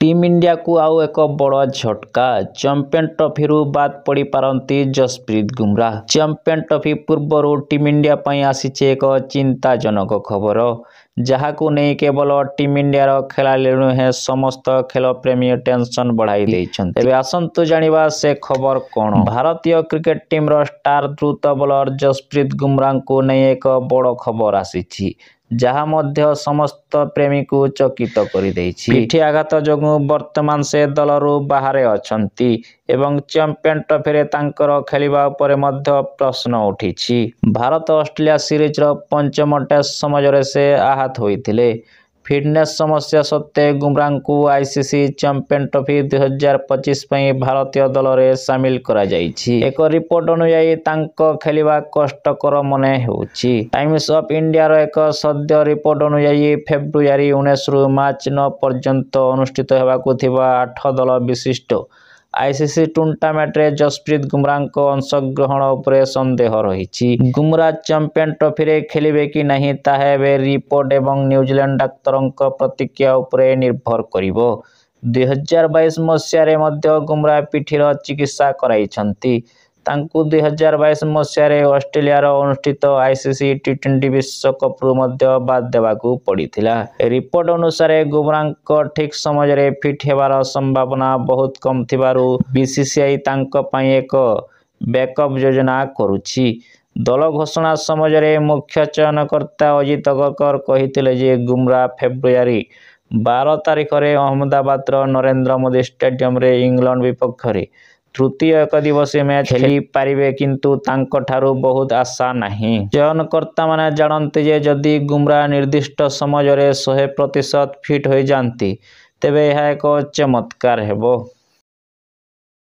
Team India को आउ एक बड़ झटका। चैंपियन ट्रॉफी बाद पड़ी पारंती जसप्रीत बुमराह। चैंपियन ट्रॉफी पूर्व टीम इंडिया पई आसीचे एक चिंताजनक खबर, जहाकू नहीं केवल टीम इंडिया खेलाड़ी नुहे समस्त खेल प्रेमी टेंशन बढ़ाई देइछन्ते। तेबे आसंतु जानिबा से खबर कौन। भारतीय क्रिकेट टीम रो स्टार द्रुत बॉलर जसप्रीत बुमराह को नहीं एक बड़ खबर आसीछि, जहा मध्य समस्त प्रेमी को चकित कर देइछि। पिठी आघात जोगु वर्तमान से दलरू बाहर अछंती एवं चैंपियन ट्रॉफी रे तांकर खेलिबा उपरे मध्य प्रश्न उठिछि। भारत ऑस्ट्रेलिया सीरीज रो पंचम टेस्ट समझरे से आहत होइथिले। फिटनेस समस्या सत्वे बुमराह को आईसीसी चैंपियन ट्रॉफी 2025 पई भारतीय दल रे शामिल करा जाइछि। एक रिपोर्ट अनुसार तांको खेलिबा कष्टकर मने होउछि। टाइम्स ऑफ इंडिया रो एक सद्य रिपोर्ट अनुसार फेब्रुआरी 19 रु मार्च 9 पर्यंत अनुष्ठित हेबाकु थिबा 8 दल विशिष्ट आईसीसी टूर्नामेंट रे जसप्रीत बुमराह को अंशग्रहण उपरे संदेह रहिछि। बुमराह चैंपियन ट्रॉफी रे खेलिबे कि नहीं ताहे रिपोर्ट एवं न्यूजीलैंड डाक्तरंक प्रतिक्रिया उपरे निर्भर करिवो। 2022 मसीह रे मध्य बुमराह पिठीर चिकित्सा कराइछन्ति। तांकु 2022 मसीह रे ऑस्ट्रेलिया रो अनुष्ठित आईसीसी टी20 विश्वकप रु मध्य बाद देबाकू पड़िथिला। रिपोर्ट अनुसार बुमराह को ठीक समय रे फिट हेबार संभावना बहुत कम थिबारु बीसीसीआई तांको पई एक बैकअप योजना करूछि। दल घोषणा समय रे मुख्य चयनकर्ता अजित अग्रकर कहिथिले जे बुमराह फेब्रुआरी 12 तारिख रे अहमदाबाद रो नरेंद्र मोदी स्टेडियम रे इंग्लैंड विपक्ष रे तृतीय एक दिवसीय मैच खेली पारिबे, किंतु तांको ठारू बहुत आशा नहीं। चयनकर्ता माने जानते जे जदि बुमराह निर्दिष्ट समय रे 100% फिट हो जाती तेबे यह एक चमत्कार हेबो।